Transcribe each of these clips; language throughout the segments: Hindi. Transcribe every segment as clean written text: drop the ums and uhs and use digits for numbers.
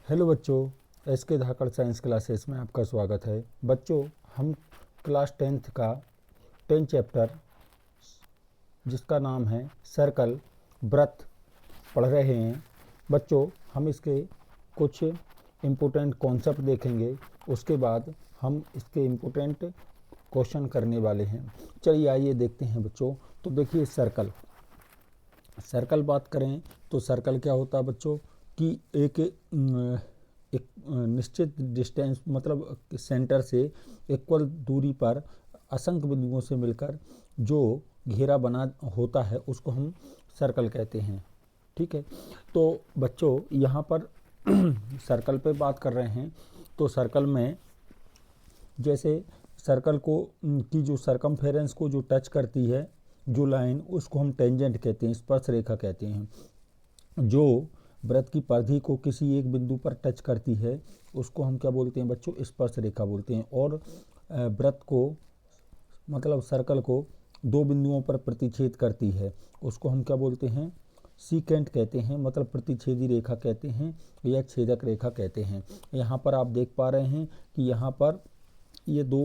हेलो बच्चों, एस के धाकड़ साइंस क्लासेस में आपका स्वागत है। बच्चों, हम क्लास 10th का 10 चैप्टर जिसका नाम है सर्कल वृत्त पढ़ रहे हैं। बच्चों, हम इसके कुछ इम्पोर्टेंट कॉन्सेप्ट देखेंगे, उसके बाद हम इसके इम्पोर्टेंट क्वेश्चन करने वाले हैं। चलिए आइए देखते हैं बच्चों। तो देखिए सर्कल बात करें तो सर्कल क्या होता है बच्चों कि एक निश्चित डिस्टेंस मतलब सेंटर से इक्वल दूरी पर असंख्य बिंदुओं से मिलकर जो घेरा बना होता है उसको हम सर्कल कहते हैं। ठीक है, तो बच्चों यहाँ पर सर्कल पे बात कर रहे हैं। तो सर्कल में जैसे सर्कल को की जो सरकमफेरेंस को जो टच करती है जो लाइन, उसको हम टेंजेंट कहते हैं, स्पर्श रेखा कहते हैं। जो वृत्त की परिधि को किसी एक बिंदु पर टच करती है उसको हम क्या बोलते हैं बच्चों? स्पर्श रेखा बोलते हैं। और वृत्त को मतलब सर्कल को दो बिंदुओं पर प्रतिच्छेद करती है उसको हम क्या बोलते हैं? सीकेंट कहते हैं, मतलब प्रतिच्छेदी रेखा कहते हैं या छेदक रेखा कहते हैं। यहाँ पर आप देख पा रहे हैं कि यहाँ पर ये दो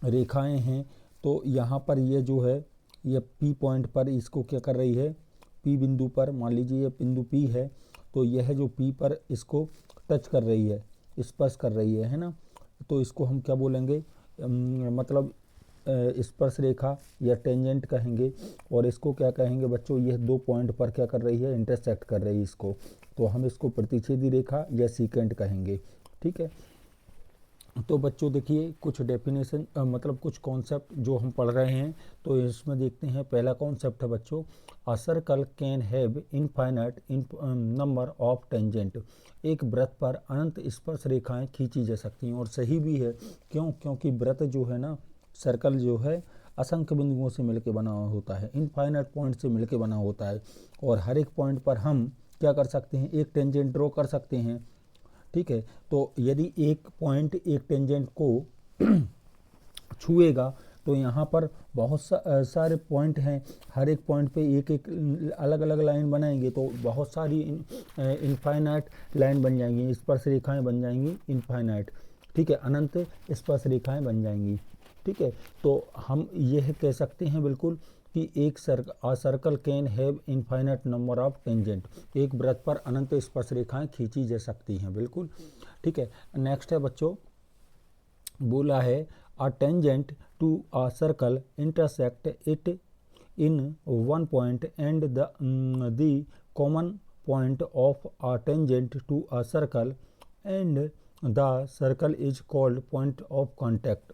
रेखाएं हैं। तो यहाँ पर ये जो है ये पी पॉइंट पर इसको क्या कर रही है? पी बिंदु पर, मान लीजिए ये बिंदु पी है, तो यह जो पी पर इसको टच कर रही है, स्पर्श कर रही है ना। तो इसको हम क्या बोलेंगे? मतलब स्पर्श रेखा या टेंजेंट कहेंगे। और इसको क्या कहेंगे बच्चों? यह दो पॉइंट पर क्या कर रही है? इंटरसेक्ट कर रही है इसको, तो हम इसको प्रतिच्छेदी रेखा या सीकेंट कहेंगे। ठीक है, तो बच्चों देखिए कुछ डेफिनेशन मतलब कुछ कॉन्सेप्ट जो हम पढ़ रहे हैं तो इसमें देखते हैं। पहला कॉन्सेप्ट है बच्चों, अ circle can have infinite number of tangent. एक वृत्त पर अनंत स्पर्श रेखाएं खींची जा सकती हैं। और सही भी है, क्यों? क्योंकि वृत्त जो है ना, सर्कल जो है असंख्य बिंदुओं से मिलकर बना होता है, इनफाइनाइट पॉइंट से मिलकर बना होता है। और हर एक पॉइंट पर हम क्या कर सकते हैं? एक टेंजेंट ड्रॉ कर सकते हैं। ठीक है, तो यदि एक पॉइंट एक टेंजेंट को छुएगा तो यहाँ पर बहुत सारे पॉइंट हैं, हर एक पॉइंट पे एक एक अलग अलग लाइन बनाएंगे तो बहुत सारी इनफाइनाइट लाइन बन जाएंगी, स्पर्श रेखाएं बन जाएंगी इनफाइनाइट। ठीक है, अनंत स्पर्श रेखाएं बन जाएंगी। ठीक है, तो हम यह कह सकते हैं बिल्कुल कि एक circle can have infinite number of tangent. एक वृत्त पर अनंत स्पर्श रेखाएं खींची जा सकती हैं, बिल्कुल। ठीक है, नेक्स्ट है बच्चों, बोला है a tangent to a circle intersect it in one point and the common point of a tangent to a circle and the circle is called point of contact.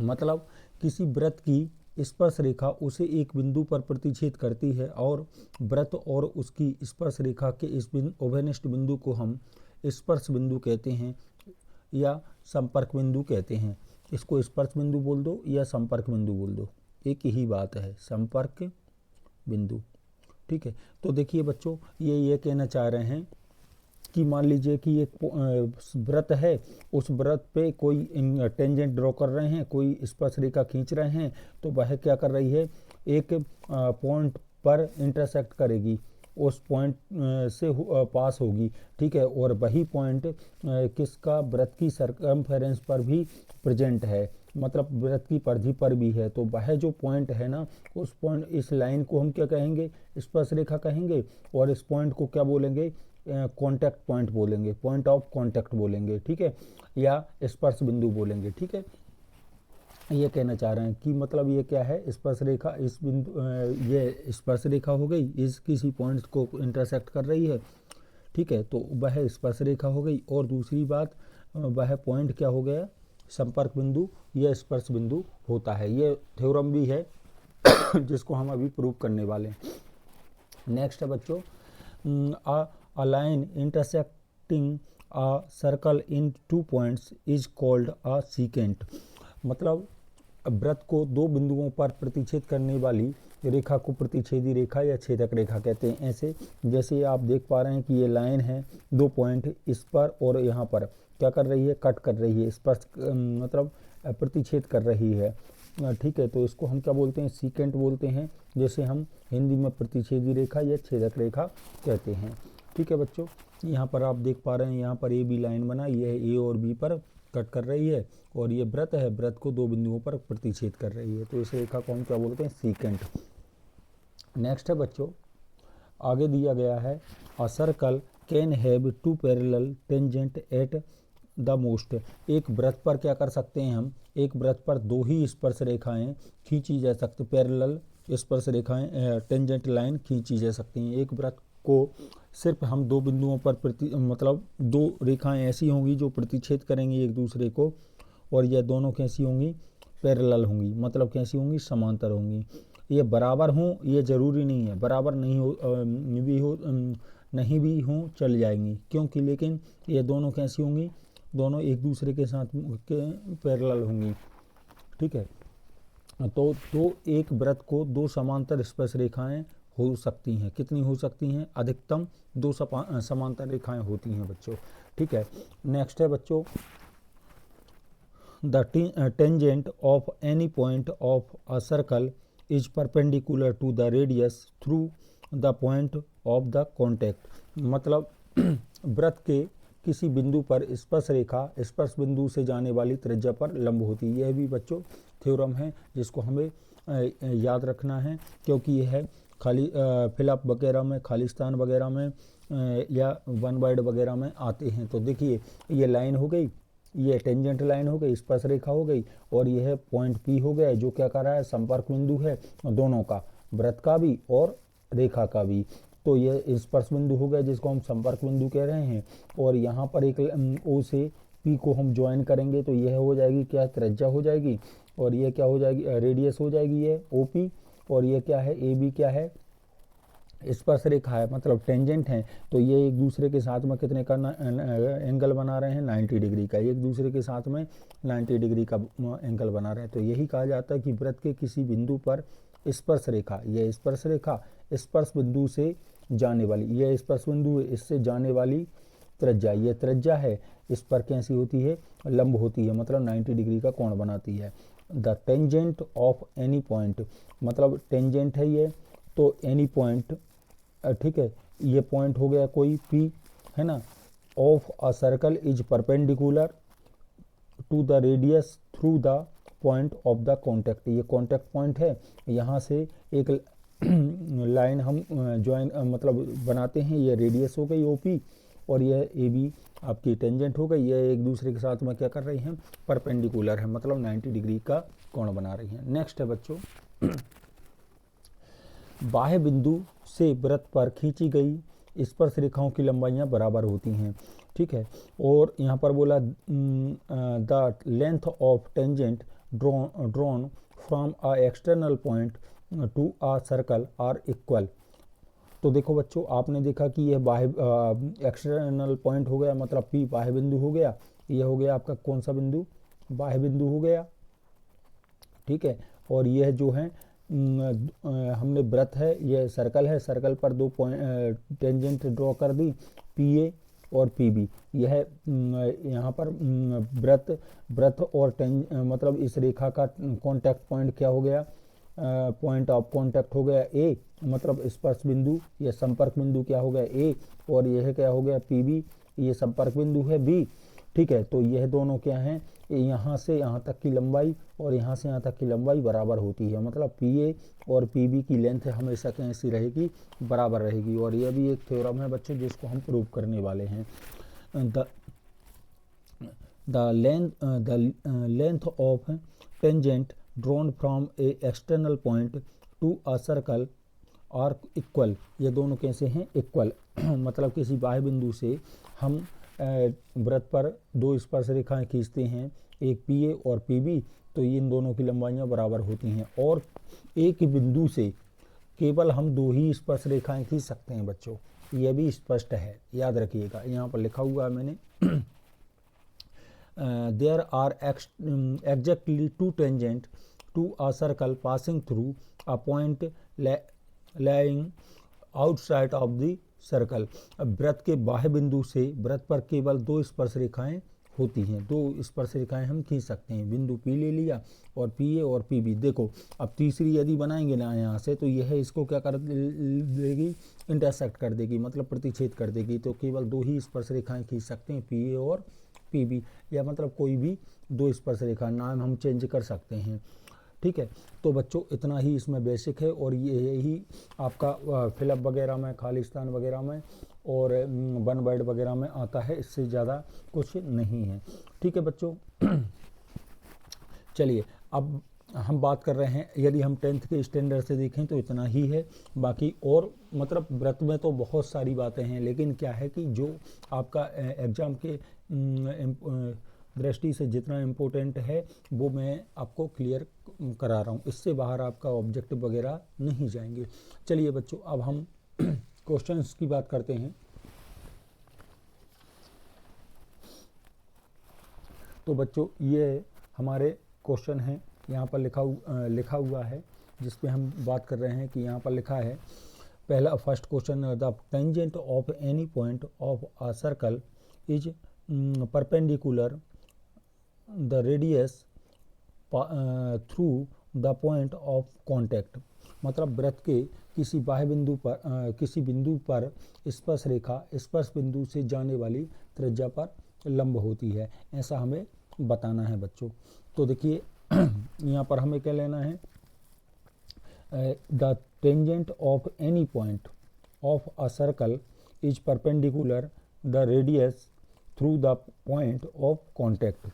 मतलब किसी वृत्त की स्पर्श रेखा उसे एक बिंदु पर प्रतिच्छेद करती है और वृत्त और उसकी स्पर्श रेखा के इस ओवेनिष्ट बिंदु को हम स्पर्श बिंदु कहते हैं या संपर्क बिंदु कहते हैं। इसको स्पर्श बिंदु बोल दो या संपर्क बिंदु बोल दो, एक ही बात है, संपर्क बिंदु। ठीक है, तो देखिए बच्चों ये कहना चाह रहे हैं कि मान लीजिए कि एक वृत्त है, उस वृत्त पे कोई टेंजेंट ड्रॉ कर रहे हैं, कोई स्पर्श रेखा खींच रहे हैं, तो वह क्या कर रही है? एक पॉइंट पर इंटरसेक्ट करेगी, उस पॉइंट से पास होगी। ठीक है, और वही पॉइंट किसका? वृत्त की सरकमफेरेंस पर भी प्रेजेंट है, मतलब वृत्त की परिधि पर भी है। तो वह जो पॉइंट है ना, उस पॉइंट, इस लाइन को हम क्या कहेंगे? स्पर्श रेखा कहेंगे। और इस पॉइंट को क्या बोलेंगे? कॉन्टैक्ट पॉइंट बोलेंगे, पॉइंट ऑफ कॉन्टैक्ट बोलेंगे। ठीक है, या स्पर्श बिंदु बोलेंगे। ठीक है, ये कहना चाह रहे हैं कि मतलब ये क्या है? स्पर्श रेखा इस बिंदु ये स्पर्श रेखा हो गई, इस किसी पॉइंट को इंटरसेक्ट कर रही है। ठीक है, तो वह स्पर्श रेखा हो गई। और दूसरी बात, वह पॉइंट क्या हो गया? संपर्क बिंदु या स्पर्श बिंदु होता है। ये थ्योरम भी है जिसको हम अभी प्रूव करने वाले हैं। नेक्स्ट है बच्चों, a line intersecting a circle in 2 points is called a secant। मतलब वृत्त को दो बिंदुओं पर प्रतिच्छेद करने वाली रेखा को प्रतिच्छेदी रेखा या छेदक रेखा कहते हैं। ऐसे जैसे आप देख पा रहे हैं कि ये लाइन है, दो पॉइंट इस पर और यहाँ पर क्या कर रही है? कट कर रही है, स्पर्श मतलब प्रतिच्छेद कर रही है। ठीक है, तो इसको हम क्या बोलते हैं? सीकेंट बोलते हैं, जैसे हम हिंदी में प्रतिच्छेदी रेखा या छेदक रेखा कहते हैं। ठीक है बच्चों, यहाँ पर आप देख पा रहे हैं, यहाँ पर ए बी लाइन बना, यह ए और बी पर कट कर रही है और ये वृत्त है, वृत्त को दो बिंदुओं पर प्रतिच्छेद कर रही है, तो इस रेखा को हम क्या बोलते हैं, सीकेंट। नेक्स्ट है बच्चों, आगे दिया गया है a circle can have two parallel tangent at the most. एक वृत्त पर क्या कर सकते हैं हम, एक वृत्त पर दो ही स्पर्श रेखाएं खींची जा सकती, पैरेलल स्पर्श रेखाएं टेंजेंट लाइन खींची जा सकती हैं। एक वृत्त को सिर्फ हम दो बिंदुओं पर मतलब दो रेखाएं ऐसी होंगी जो प्रतिच्छेद करेंगी एक दूसरे को, और यह दोनों कैसी होंगी, पैरेलल होंगी, मतलब कैसी होंगी, समांतर होंगी। ये बराबर हों ये ज़रूरी नहीं है, बराबर नहीं भी हों चल जाएंगी, क्योंकि लेकिन ये दोनों कैसी होंगी, दोनों एक दूसरे के साथ पैरेलल होंगी। ठीक है, तो एक वृत्त को दो समांतर स्पर्श रेखाएं हो सकती हैं, कितनी हो सकती हैं, अधिकतम दो समांतर रेखाएं होती हैं बच्चों। ठीक है, नेक्स्ट है बच्चों, the tangent of any point of a circle is perpendicular to the radius through the point of the contact. मतलब वृत्त के किसी बिंदु पर स्पर्श रेखा स्पर्श बिंदु से जाने वाली त्रिज्या पर लंब होती है। यह भी बच्चों थ्योरम है जिसको हमें याद रखना है, क्योंकि यह है खाली फिलअप वगैरह में, खालिस्तान वगैरह में या वन वर्ड वगैरह में आते हैं। तो देखिए, ये लाइन हो गई, ये टेंजेंट लाइन हो गई, स्पर्श रेखा हो गई, और यह पॉइंट पी हो गया जो क्या कर रहा है, संपर्क बिंदु है दोनों का, वृत्त का भी और रेखा का भी। तो ये स्पर्श बिंदु हो गया जिसको हम संपर्क बिंदु कह रहे हैं, और यहाँ पर एक ओ से पी को हम ज्वाइन करेंगे तो यह हो जाएगी क्या, त्रिज्या हो जाएगी, और ये क्या हो जाएगी, रेडियस हो जाएगी ये ओ पी, और ये क्या है, ए बी क्या है, स्पर्श रेखा है, मतलब टेंजेंट है। तो ये एक दूसरे के साथ में कितने का एंगल बना रहे हैं, 90 डिग्री का, एक दूसरे के साथ में 90 डिग्री का एंगल बना रहे हैं। तो यही कहा जाता है कि वृत्त के किसी बिंदु पर स्पर्श रेखा, यह स्पर्श रेखा स्पर्श बिंदु से जाने वाली, यह स्पर्श बिंदु है, इससे जाने वाली त्रिज्या, ये त्रिज्या है, इस पर कैसी होती है, लंब होती है, मतलब 90 डिग्री का कोण बनाती है। The tangent of any point, मतलब टेंजेंट है ये, तो एनी पॉइंट, ठीक है, ये पॉइंट हो गया कोई पी, है ना, of a circle is perpendicular to the radius through the point of the contact. ये कॉन्टैक्ट पॉइंट है, यहाँ से एक लाइन हम ज्वाइन मतलब बनाते हैं, ये रेडियस हो गई ओपी, और यह ए बी आपकी टेंजेंट हो गई, यह एक दूसरे के साथ में क्या कर रही हैं, परपेंडिकुलर है, मतलब 90 डिग्री का कोण बना रही हैं। नेक्स्ट है बच्चों, बाह्य बिंदु से वृत्त पर खींची गई स्पर्श रेखाओं की लंबाइयाँ बराबर होती हैं। ठीक है, और यहाँ पर बोला the length of tangent drawn from a external point to a circle are equal. तो देखो बच्चों, आपने देखा कि यह बाह्य एक्सटर्नल पॉइंट हो गया, मतलब पी बाह्य बिंदु हो गया, यह हो गया आपका कौन सा बिंदु, बाह्य बिंदु हो गया। ठीक है, और यह जो है हमने वृत्त है, यह सर्कल है, सर्कल पर दो पॉइंट टेंजेंट ड्रॉ कर दी, पी ए और पी बी। यह यहाँ पर वृत्त और मतलब इस रेखा का कॉन्टैक्ट पॉइंट क्या हो गया, पॉइंट ऑफ कॉन्टैक्ट हो गया ए, मतलब स्पर्श बिंदु या संपर्क बिंदु क्या हो गया ए, और यह क्या हो गया पी बी, ये संपर्क बिंदु है बी। ठीक है, तो यह दोनों क्या हैं, यहाँ से यहाँ तक की लंबाई और यहाँ से यहाँ तक की लंबाई बराबर होती है, मतलब पी ए और पी बी की लेंथ हमेशा कैसी रहेगी, बराबर रहेगी। और यह भी एक थ्योरम है बच्चों जिसको हम प्रूव करने वाले हैं। The length of tangent drawn from a external point to a circle are equal. ये दोनों कैसे हैं, इक्वल मतलब किसी बाह्य बिंदु से हम वृत्त पर दो स्पर्श रेखाएं खींचते हैं, एक पी ए और पी बी, तो इन दोनों की लंबाइयाँ बराबर होती हैं। और एक बिंदु से केवल हम दो ही स्पर्श रेखाएं खींच सकते हैं बच्चों, यह भी स्पष्ट है, याद रखिएगा, यहाँ पर लिखा हुआ है मैंने। There are exactly two tangent to a circle passing through a point lying outside of the circle. वृत्त के बाह्य बिंदु से वृत्त पर केवल दो स्पर्श रेखाएं होती हैं। दो स्पर्श रेखाएं हम खींच सकते हैं, बिंदु P ले लिया और PA और PB। देखो अब तीसरी यदि बनाएंगे ना यहाँ से, तो यह इसको क्या कर देगी, इंटरसेक्ट कर देगी, मतलब प्रतिच्छेद कर देगी। तो केवल दो ही स्पर्श रेखाएं खींच सकते हैं, PA और PB, या मतलब कोई भी दो स्पर्श रेखा, नाम हम चेंज कर सकते हैं। ठीक है, तो बच्चों इतना ही इसमें बेसिक है, और ये यही आपका फिलअप वगैरह में, खालिस्तान वगैरह में और वन वर्ड वगैरह में आता है, इससे ज़्यादा कुछ नहीं है। ठीक है बच्चों, चलिए अब हम बात कर रहे हैं, यदि हम 10th के स्टैंडर्ड से देखें तो इतना ही है। बाकी और मतलब व्रत में तो बहुत सारी बातें हैं, लेकिन क्या है कि जो आपका एग्ज़ाम के दृष्टि से जितना इम्पोर्टेंट है वो मैं आपको क्लियर करा रहा हूँ, इससे बाहर आपका ऑब्जेक्टिव वगैरह नहीं जाएंगे। चलिए बच्चों, अब हम क्वेश्चंस की बात करते हैं। तो बच्चों ये हमारे क्वेश्चन हैं, यहाँ पर लिखा हुआ है जिस पे हम बात कर रहे हैं, कि यहाँ पर लिखा है पहला first question, the tangent of any point of a circle is perpendicular the radius through the point of contact. मतलब वृत्त के किसी बाह्य बिंदु पर किसी बिंदु पर स्पर्श रेखा स्पर्श बिंदु से जाने वाली त्रिज्या पर लंब होती है, ऐसा हमें बताना है बच्चों। तो देखिए यहाँ पर हमें क्या लेना है, the tangent of any point of a circle is perpendicular the radius through the point of contact.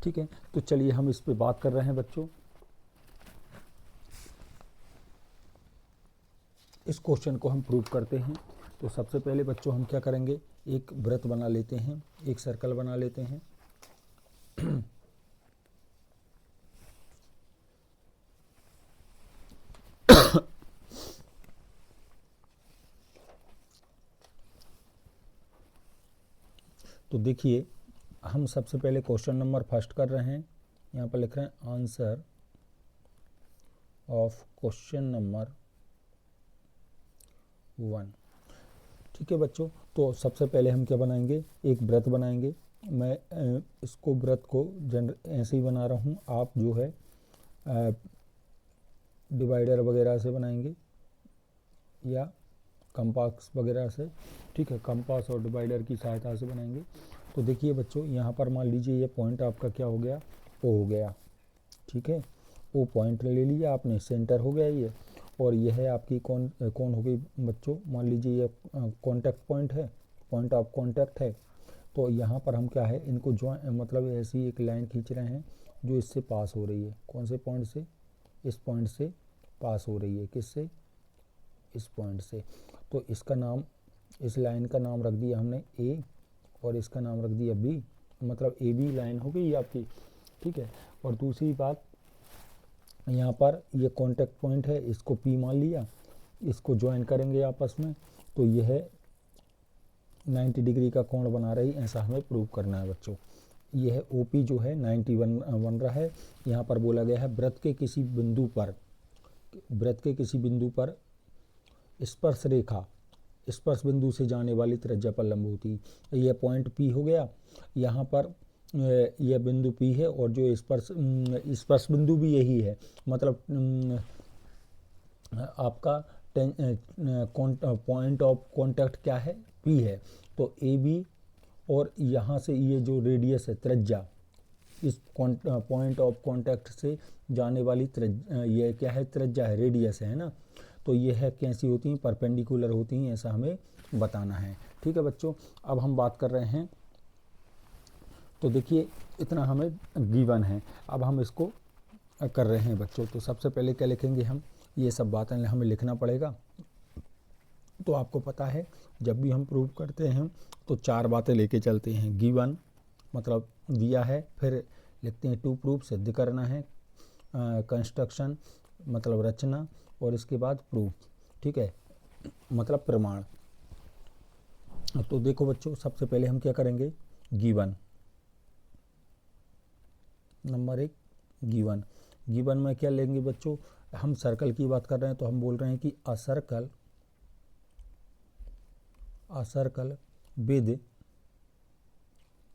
ठीक है, तो चलिए हम इस पे बात कर रहे हैं बच्चों। इस क्वेश्चन को हम प्रूव करते हैं। तो सबसे पहले बच्चों हम क्या करेंगे, एक वृत्त बना लेते हैं, एक सर्कल बना लेते हैं। तो देखिए हम सबसे पहले क्वेश्चन नंबर फर्स्ट कर रहे हैं, यहाँ पर लिख रहे हैं आंसर ऑफ क्वेश्चन नंबर 1। ठीक है बच्चों, तो सबसे पहले हम क्या बनाएंगे, एक वृत्त बनाएंगे। मैं इसको वृत्त को ऐसे ही बना रहा हूँ, आप जो है डिवाइडर वगैरह से बनाएंगे या कंपास वगैरह से। ठीक है, कंपास और डिवाइडर की सहायता से बनाएंगे। तो देखिए बच्चों, यहाँ पर मान लीजिए ये पॉइंट आपका क्या हो गया, ओ हो गया। ठीक है, ओ पॉइंट ले लिया आपने, सेंटर हो गया ये, और यह है आपकी कौन हो गई बच्चों, मान लीजिए ये कॉन्टैक्ट पॉइंट है, पॉइंट ऑफ कॉन्टैक्ट है। तो यहाँ पर हम क्या है, इनको जो मतलब ऐसी एक लाइन खींच रहे हैं जो इससे पास हो रही है। कौन से पॉइंट से, इस पॉइंट से पास हो रही है, किससे, इस पॉइंट से। तो इसका नाम, इस लाइन का नाम रख दिया हमने ए, और इसका नाम रख दिया बी, मतलब ए बी लाइन हो गई आपकी। ठीक है, और दूसरी बात, यहाँ पर ये कॉन्टैक्ट पॉइंट है, इसको पी मान लिया, इसको ज्वाइन करेंगे आपस में, तो यह 90 डिग्री का कोण बना रही, ऐसा हमें प्रूव करना है बच्चों। यह OP जो है 90 बन रहा है। यहाँ पर बोला गया है वृत्त के किसी बिंदु पर स्पर्श रेखा स्पर्श बिंदु से जाने वाली त्रिज्या पर लंब होती है। यह पॉइंट P हो गया, यहाँ पर यह बिंदु P है, और जो स्पर्श बिंदु भी यही है, मतलब आपका पॉइंट ऑफ कॉन्टैक्ट क्या है, P है। तो AB, और यहाँ से ये जो रेडियस है, त्रिज्या, इस पॉइंट ऑफ कॉन्टैक्ट से जाने वाली त्रिज्या, ये क्या है, त्रिज्या है, रेडियस है ना। तो ये है कैसी होती हैं, परपेंडिकुलर होती हैं, ऐसा हमें बताना है। ठीक है बच्चों, अब हम बात कर रहे हैं। तो देखिए इतना हमें गिवन है, अब हम इसको कर रहे हैं बच्चों। तो सबसे पहले क्या लिखेंगे हम, ये सब बातें हमें लिखना पड़ेगा। तो आपको पता है जब भी हम प्रूव करते हैं तो 4 बातें लेके चलते हैं। गिवन मतलब दिया है, फिर लिखते हैं टू प्रूफ, सिद्ध करना है, कंस्ट्रक्शन मतलब रचना, और इसके बाद प्रूफ। ठीक है, मतलब प्रमाण। तो देखो बच्चों, सबसे पहले हम क्या करेंगे, गिवन नंबर 1, गिवन में क्या लेंगे बच्चों, हम सर्कल की बात कर रहे हैं, तो हम बोल रहे हैं कि अ circle with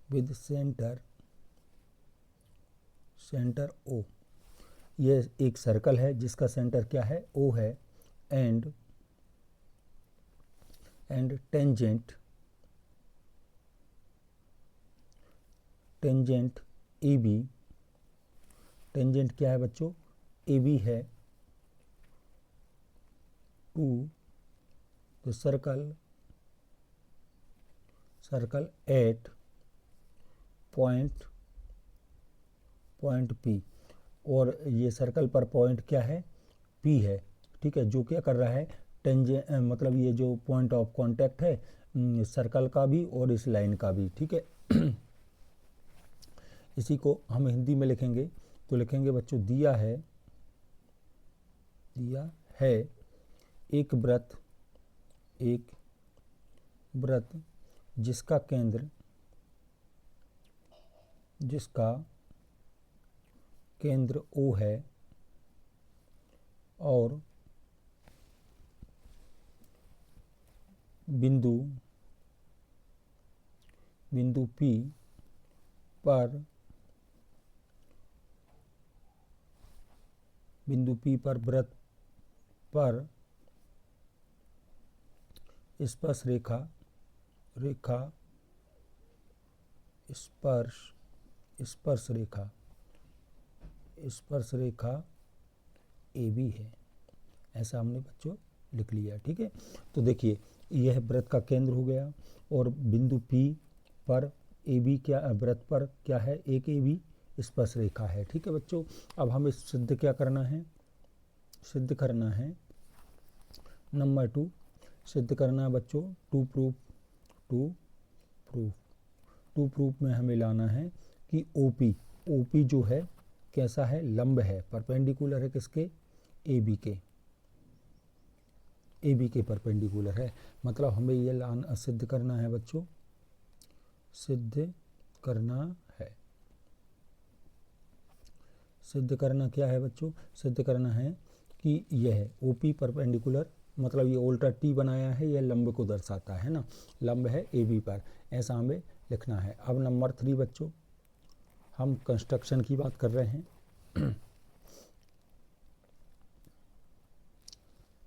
with centre O। ये एक सर्कल है जिसका सेंटर क्या है, O है, एंड टेंजेंट AB। टेंजेंट क्या है बच्चों, AB है to the circle at point P। और ये सर्कल पर पॉइंट क्या है, P है, ठीक है, जो क्या कर रहा है, मतलब ये जो पॉइंट ऑफ कांटेक्ट है सर्कल का भी और इस लाइन का भी, ठीक है। इसी को हम हिंदी में लिखेंगे तो लिखेंगे बच्चों, दिया है एक वृत्त जिसका केंद्र O है और बिंदु P पर वृत्त पर स्पर्श रेखा AB है। ऐसा हमने बच्चों लिख लिया, ठीक है। तो देखिए यह वृत्त का केंद्र हो गया और बिंदु P पर AB क्या, वृत्त पर क्या है, एक AB स्पर्श रेखा है, ठीक है बच्चों। अब हमें सिद्ध करना है नंबर 2 सिद्ध करना है बच्चों, टू प्रूफ में हमें लाना है कि OP जो है कैसा है, लंब है, परपेंडिकुलर है किसके, AB के परपेंडिकुलर है। मतलब हमें ये सिद्ध करना है बच्चों, सिद्ध करना क्या है बच्चों, सिद्ध करना है कि यह OP परपेंडिकुलर, मतलब ये उल्टा T बनाया है, यह लंब को दर्शाता है ना, लंब है AB पर, ऐसा हमें लिखना है। अब नंबर 3 बच्चों, हम कंस्ट्रक्शन की बात कर रहे हैं।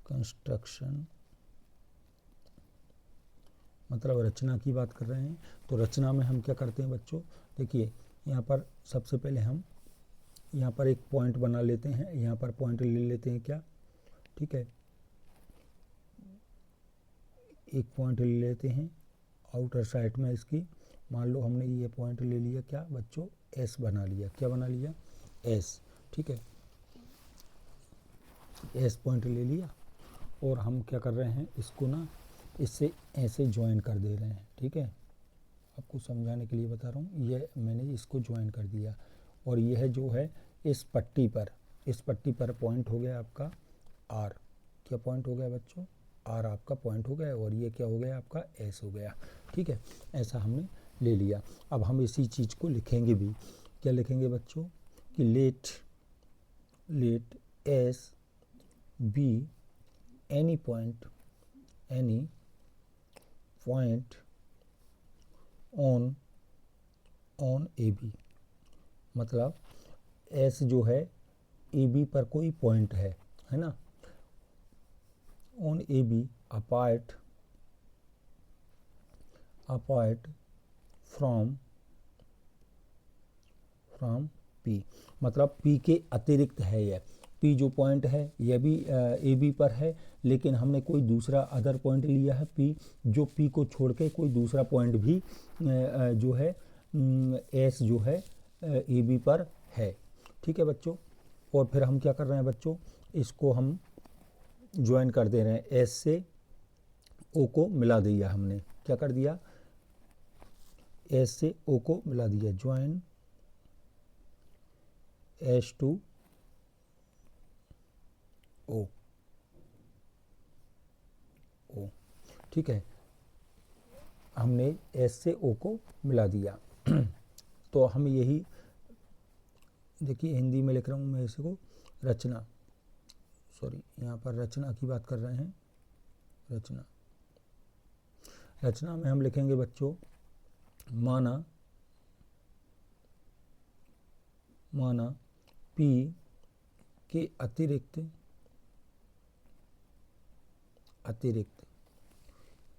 कंस्ट्रक्शन मतलब रचना की बात कर रहे हैं। तो रचना में हम क्या करते हैं बच्चों, देखिए यहाँ पर सबसे पहले हम यहाँ पर एक पॉइंट बना लेते हैं, यहाँ पर पॉइंट ले लेते हैं क्या, ठीक है, एक पॉइंट ले लेते हैं आउटर साइड में इसकी, मान लो हमने ये पॉइंट ले लिया क्या बच्चों, S बना लिया, क्या बना लिया, S, ठीक है, S पॉइंट ले लिया और हम क्या कर रहे हैं, इसको ना इससे ऐसे ज्वाइन कर दे रहे हैं, ठीक है, आपको समझाने के लिए बता रहा हूँ, ये मैंने इसको ज्वाइन कर दिया और यह जो है इस पट्टी पर पॉइंट हो गया आपका R, क्या पॉइंट हो गया बच्चों, R आपका पॉइंट हो गया और ये क्या हो गया आपका S हो गया, ठीक है, ऐसा हमने ले लिया। अब हम इसी चीज़ को लिखेंगे भी, क्या लिखेंगे बच्चों कि late S be any point on AB। मतलब S जो है AB पर कोई पॉइंट है ना, on AB apart from P, मतलब P के अतिरिक्त है यह, P जो पॉइंट है यह भी AB पर है, लेकिन हमने कोई दूसरा अदर पॉइंट लिया है P, जो P को छोड़ के कोई दूसरा पॉइंट भी जो है S जो है AB पर है, ठीक है बच्चों। और फिर हम क्या कर रहे हैं बच्चों, इसको हम ज्वाइन कर दे रहे हैं, S से O को मिला दिया हमने, क्या कर दिया, S से O को मिला दिया, ज्वाइन S to O, ठीक है, हमने S से O को मिला दिया। तो हम यही देखिए हिंदी में लिख रहा हूँ मैं इसको, रचना, सॉरी यहाँ पर रचना की बात कर रहे हैं, रचना में हम लिखेंगे बच्चों, माना माना P के अतिरिक्त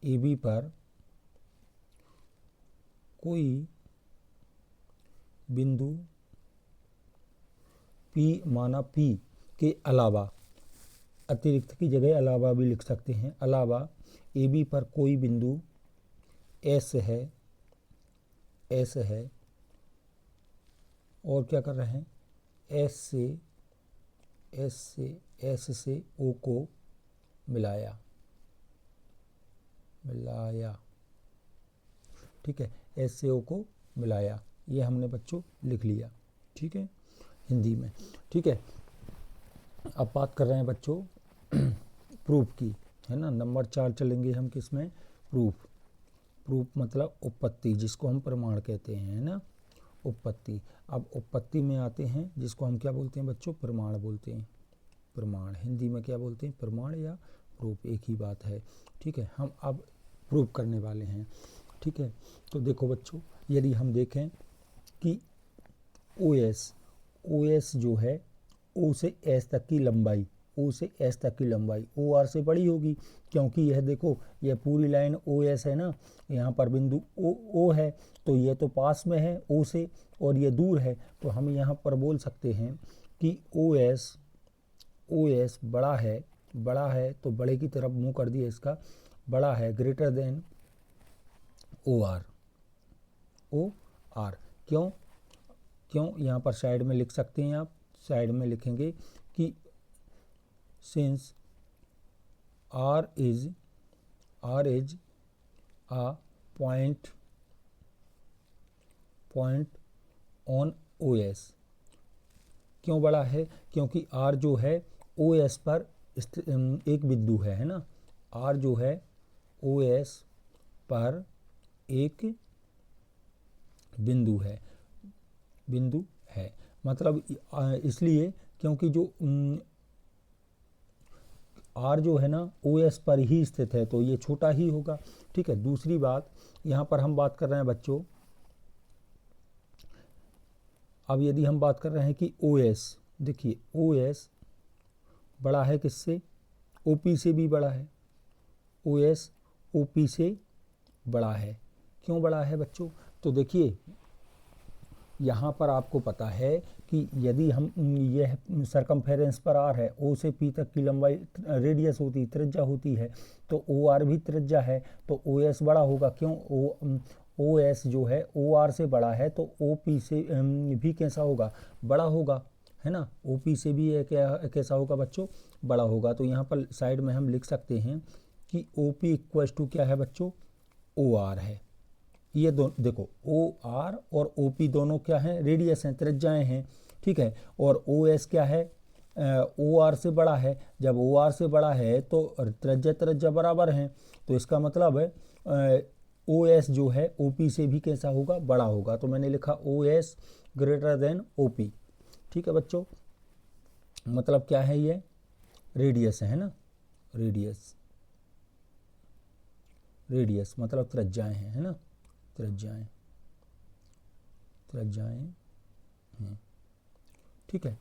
AB पर कोई बिंदु P माना P के अलावा, अतिरिक्त की जगह अलावा भी लिख सकते हैं, अलावा AB पर कोई बिंदु S है और क्या कर रहे हैं, S से O को मिलाया, ठीक है, S से O को मिलाया। ये हमने बच्चों लिख लिया, ठीक है, हिंदी में, ठीक है। अब बात कर रहे हैं बच्चों प्रूफ की, है ना। नंबर 4 चलेंगे हम किस में, प्रूफ मतलब उपपत्ति, जिसको हम प्रमाण कहते हैं, है ना, उपपत्ति। अब उपपत्ति में आते हैं जिसको हम क्या बोलते हैं बच्चों, प्रमाण बोलते हैं। प्रमाण हिंदी में क्या बोलते हैं, प्रमाण या प्रूफ, एक ही बात है, ठीक है। हम अब प्रूफ करने वाले हैं, ठीक है। तो देखो बच्चों, यदि हम देखें कि OS जो है O से S तक की लंबाई, O से S तक की लंबाई OR से बड़ी होगी, क्योंकि यह देखो, यह पूरी लाइन OS है ना, यहाँ पर बिंदु O है, तो यह तो पास में है O से और ये दूर है, तो हम यहाँ पर बोल सकते हैं कि OS बड़ा है, तो बड़े की तरफ मुंह कर दिया इसका, बड़ा है, ग्रेटर देन OR। क्यों यहाँ पर साइड में लिख सकते हैं, आप साइड में लिखेंगे कि since R is a point on OS। क्यों बड़ा है, क्योंकि R जो है OS पर एक बिंदु है ना, R जो है OS पर एक बिंदु है, मतलब इसलिए क्योंकि जो R जो है ना OS पर ही स्थित है, तो ये छोटा ही होगा, ठीक है। दूसरी बात, यहाँ पर हम बात कर रहे हैं बच्चों, अब यदि हम बात कर रहे हैं कि OS, देखिए OS बड़ा है किससे, OP से भी बड़ा है, OS OP से बड़ा है। क्यों बड़ा है बच्चों, तो देखिए यहाँ पर आपको पता है कि यदि हम यह सरकमफेरेंस पर R है, O से P तक की लंबाई रेडियस होती, त्रिज्या होती है, तो OR भी त्रिज्या है, तो OS बड़ा होगा। क्यों, OS जो है OR से बड़ा है, तो OP से भी कैसा होगा, बड़ा होगा, है ना, OP से भी कैसा होगा बच्चों, बड़ा होगा। तो यहाँ पर साइड में हम लिख सकते हैं कि OP इक्वल्स टू क्या है बच्चों, OR है। ये देखो OR और OP दोनों क्या हैं, रेडियस हैं, त्रिज्याएं हैं, ठीक है। और OS क्या है, OR से बड़ा है। जब OR से बड़ा है तो त्रिज्या बराबर हैं, तो इसका मतलब है OS जो है OP से भी कैसा होगा, बड़ा होगा। तो मैंने लिखा OS ग्रेटर देन OP, ठीक है बच्चों। मतलब क्या है, ये रेडियस है ना, रेडियस मतलब त्रिज्याएं हैं, है ना, त्रिज्याएं हैं, ठीक है,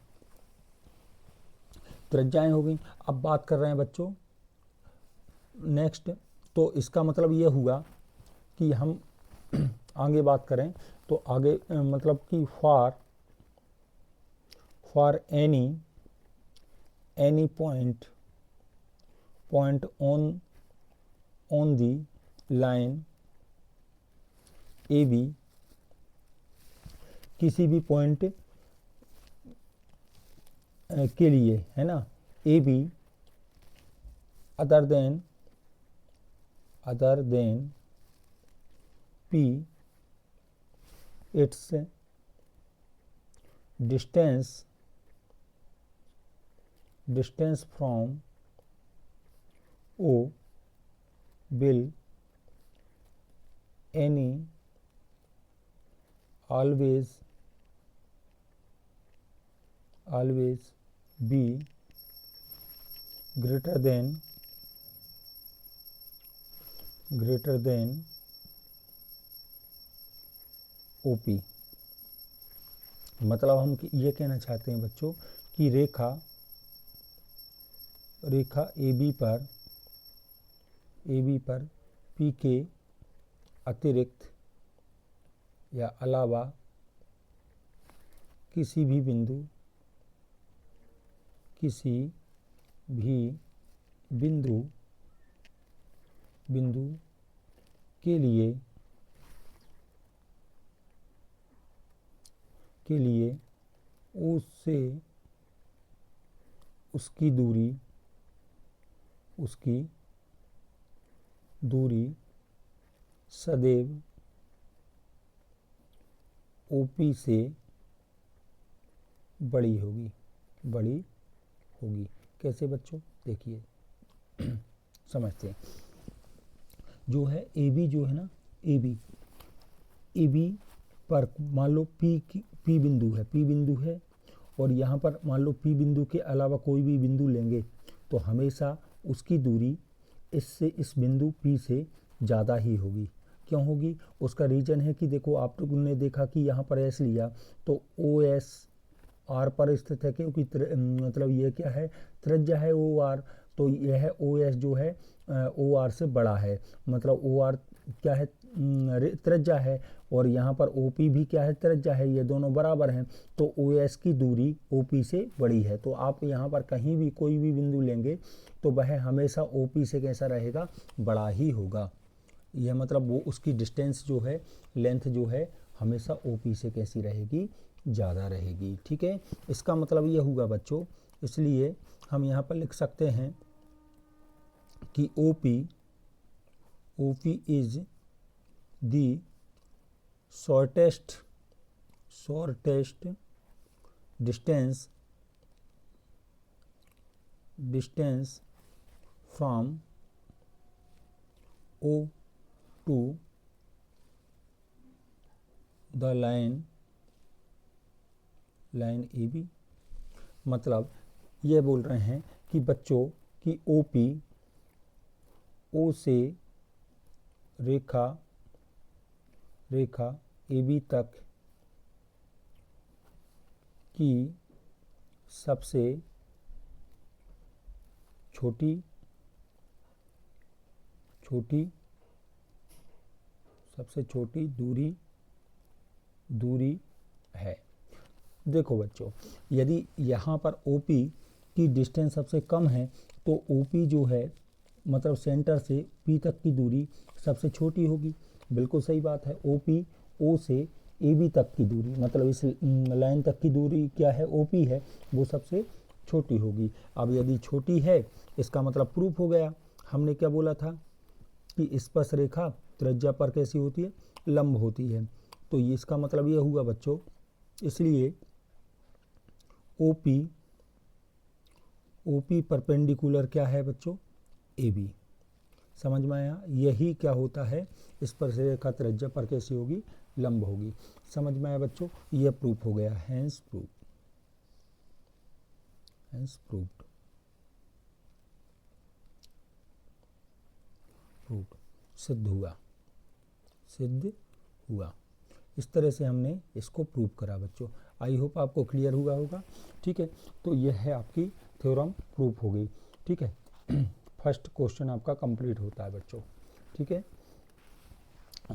त्रिज्याएं हो गई। अब बात कर रहे हैं बच्चों नेक्स्ट, तो इसका मतलब ये हुआ कि हम आगे बात करें तो आगे मतलब कि for any point on the line AB, किसी भी पॉइंट के लिए, है ना, AB other than P, its distance from O will always be greater than OP, मतलब हम ये कहना चाहते हैं बच्चों कि रेखा AB पर P के अतिरिक्त या अलावा किसी भी बिंदु के लिए O से उसकी दूरी सदैव OP से बड़ी होगी। कैसे बच्चों, देखिए समझते हैं। जो है AB जो है ना, AB पर मान लो P बिंदु है और यहाँ पर मान लो P बिंदु के अलावा कोई भी बिंदु लेंगे तो हमेशा उसकी दूरी इस बिंदु P से ज़्यादा ही होगी। क्यों होगी? उसका रीज़न है कि देखो आप लोगों ने देखा कि यहाँ पर S लिया तो OS R पर स्थित है, क्योंकि मतलब ये क्या है, त्रिज्या है OR, तो यह OS जो है OR से बड़ा है, मतलब OR क्या है, त्रिज्या है, और यहाँ पर OP भी क्या है, त्रिज्या है, ये दोनों बराबर हैं, तो OS की दूरी OP से बड़ी है। तो आप यहाँ पर कहीं भी कोई भी बिंदु लेंगे तो वह हमेशा OP से कैसा रहेगा, बड़ा ही होगा। यह मतलब वो उसकी डिस्टेंस जो है, लेंथ जो है, हमेशा OP से कैसी रहेगी, ज़्यादा रहेगी। ठीक है, इसका मतलब ये हुआ बच्चों, इसलिए हम यहाँ पर लिख सकते हैं कि OP is the shortest distance from O to the line AB। मतलब ये बोल रहे हैं कि बच्चों कि OP O से रेखा AB तक की सबसे छोटी दूरी है। देखो बच्चों, यदि यहाँ पर OP की डिस्टेंस सबसे कम है तो OP जो है मतलब सेंटर से P तक की दूरी सबसे छोटी होगी। बिल्कुल सही बात है। OP O से AB तक की दूरी, मतलब इस लाइन तक की दूरी क्या है, OP है, वो सबसे छोटी होगी। अब यदि छोटी है, इसका मतलब प्रूफ हो गया। हमने क्या बोला था कि स्पर्श रेखा त्रिज्या पर कैसी होती है, लंब होती है। तो ये इसका मतलब ये हुआ बच्चों, इसलिए OP परपेंडिकुलर क्या है बच्चों, AB। समझ में आया? यही क्या होता है, स्पर्श रेखा त्रिज्या पर कैसी होगी, लंब होगी। समझ में आया बच्चों? यह प्रूफ हो गया, हैंस प्रूव्ड। सिद्ध हुआ। इस तरह से हमने इसको प्रूव करा बच्चों। आई होप आपको क्लियर हुआ होगा। ठीक है, तो यह है आपकी थ्योरम प्रूफ हो गई। ठीक है, फर्स्ट क्वेश्चन आपका कंप्लीट होता है बच्चों। ठीक है,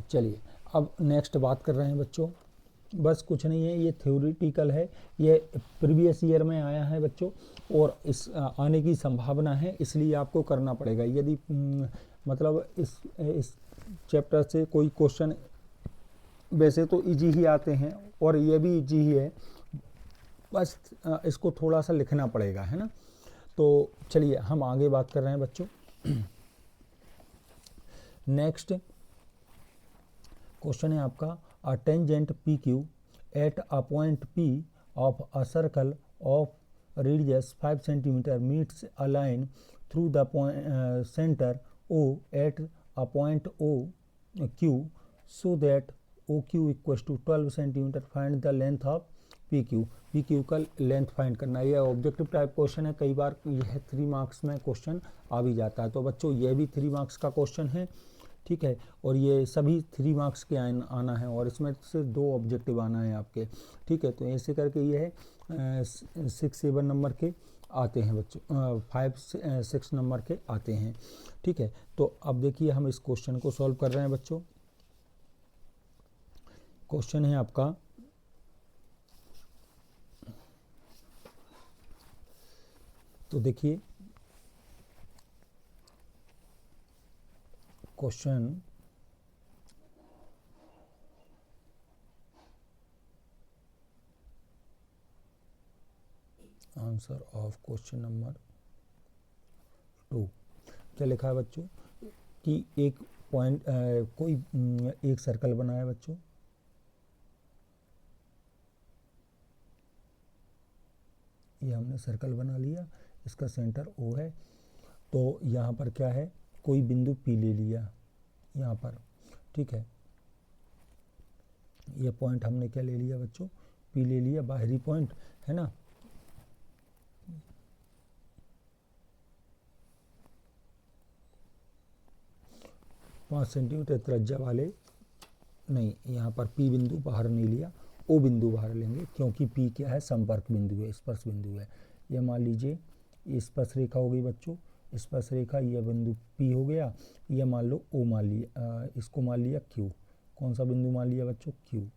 चलिए अब नेक्स्ट बात कर रहे हैं बच्चों। बस कुछ नहीं है, ये थ्योरेटिकल है, ये प्रीवियस ईयर में आया है बच्चों, और इस आने की संभावना है, इसलिए आपको करना पड़ेगा। यदि मतलब इस चैप्टर से कोई क्वेश्चन वैसे तो इजी ही आते हैं और ये भी इजी ही है, बस इसको थोड़ा सा लिखना पड़ेगा, है ना। तो चलिए हम आगे बात कर रहे हैं बच्चों। नेक्स्ट क्वेश्चन है आपका, a tangent PQ at a point P of a circle of radius 5 cm meets a line through the centre O at a point OQ so that OQ equal to 12 cm। Find the length of PQ का लेंथ फाइंड करना। यह ऑब्जेक्टिव टाइप क्वेश्चन है, कई बार यह 3 मार्क्स में क्वेश्चन आ भी जाता है। तो बच्चों यह भी 3 मार्क्स का क्वेश्चन है। ठीक है। और ये सभी 3 मार्क्स के आना है और इसमें से 2 ऑब्जेक्टिव आना है आपके, ठीक है। तो ऐसे करके ये है 6-7 नंबर के आते हैं बच्चों, 5-6 नंबर के आते हैं, ठीक है। तो अब देखिए हम इस क्वेश्चन को सॉल्व कर रहे हैं बच्चों। क्वेश्चन है आपका तो देखिए question answer of question number 2 क्या लिखा है बच्चों कि एक पॉइंट कोई एक सर्कल बना है बच्चों, ये हमने सर्कल बना लिया, इसका सेंटर O है। तो यहाँ पर क्या है, कोई बिंदु P ले लिया यहाँ पर, ठीक है। ये पॉइंट हमने क्या ले लिया बच्चों, P ले लिया, बाहरी पॉइंट है ना। पाँच सेंटीमीटर त्रिज्या वाले, नहीं यहाँ पर P बिंदु बाहर नहीं लिया, O बिंदु बाहर लेंगे, क्योंकि P क्या है, संपर्क बिंदु है, स्पर्श बिंदु है। यह मान लीजिए ये स्पर्श रेखा हो गई बच्चों, स्पर्श रेखा, यह बिंदु P हो गया, यह मान लो O मान लिया, इसको मान लिया Q। कौन सा बिंदु मान लिया बच्चों, Q,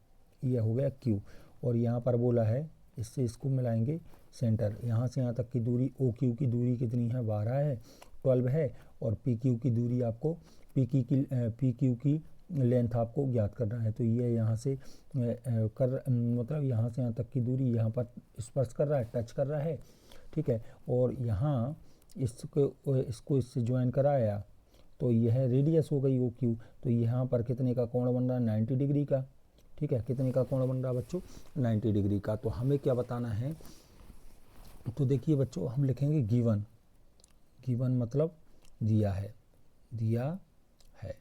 यह हो गया Q। और यहाँ पर बोला है इससे इसको मिलाएंगे सेंटर, यहाँ से यहाँ तक की दूरी OQ की दूरी कितनी है, 12 है, 12 है। और PQ की दूरी आपको PQ की लेंथ आपको ज्ञात करना है। तो ये यहाँ से मतलब यहाँ से यहाँ तक की दूरी यहाँ पर स्पर्श कर रहा है, टच कर रहा है, ठीक है। और यहाँ इसको इससे ज्वाइन कराया तो यह रेडियस हो गई OQ। तो यहाँ पर कितने का कोण बन रहा है, 90 डिग्री का, ठीक है। कितने का कोण बन रहा है बच्चों, 90 डिग्री का। तो हमें क्या बताना है, तो देखिए बच्चों हम लिखेंगे गिवन, गिवन मतलब दिया है, दिया है,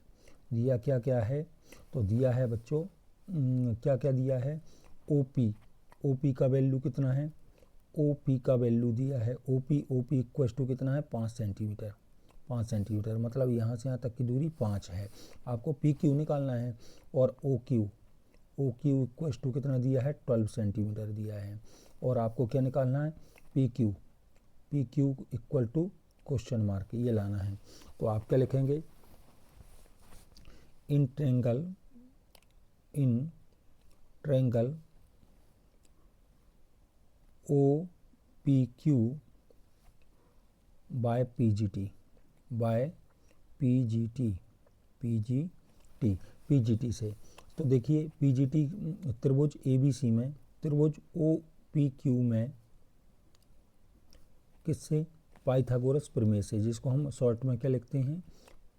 दिया क्या क्या है, तो दिया है बच्चों क्या क्या दिया है, OP, OP का वैल्यू कितना है, OP का वैल्यू दिया है, OP इक्वल टू कितना है, 5 सेंटीमीटर, 5 सेंटीमीटर, मतलब यहाँ से यहाँ तक की दूरी 5 है। आपको PQ निकालना है। और OQ इक्वल टू कितना दिया है, 12 सेंटीमीटर दिया है। और आपको क्या निकालना है, PQ equal to question mark, ये लाना है। तो आप क्या लिखेंगे, in triangle OPQ by PGT से। तो देखिए PGT त्रिभुज ABC में, त्रिभुज OPQ में किससे, पाइथागोरस प्रमेय से, जिसको हम शॉर्ट में क्या लिखते हैं,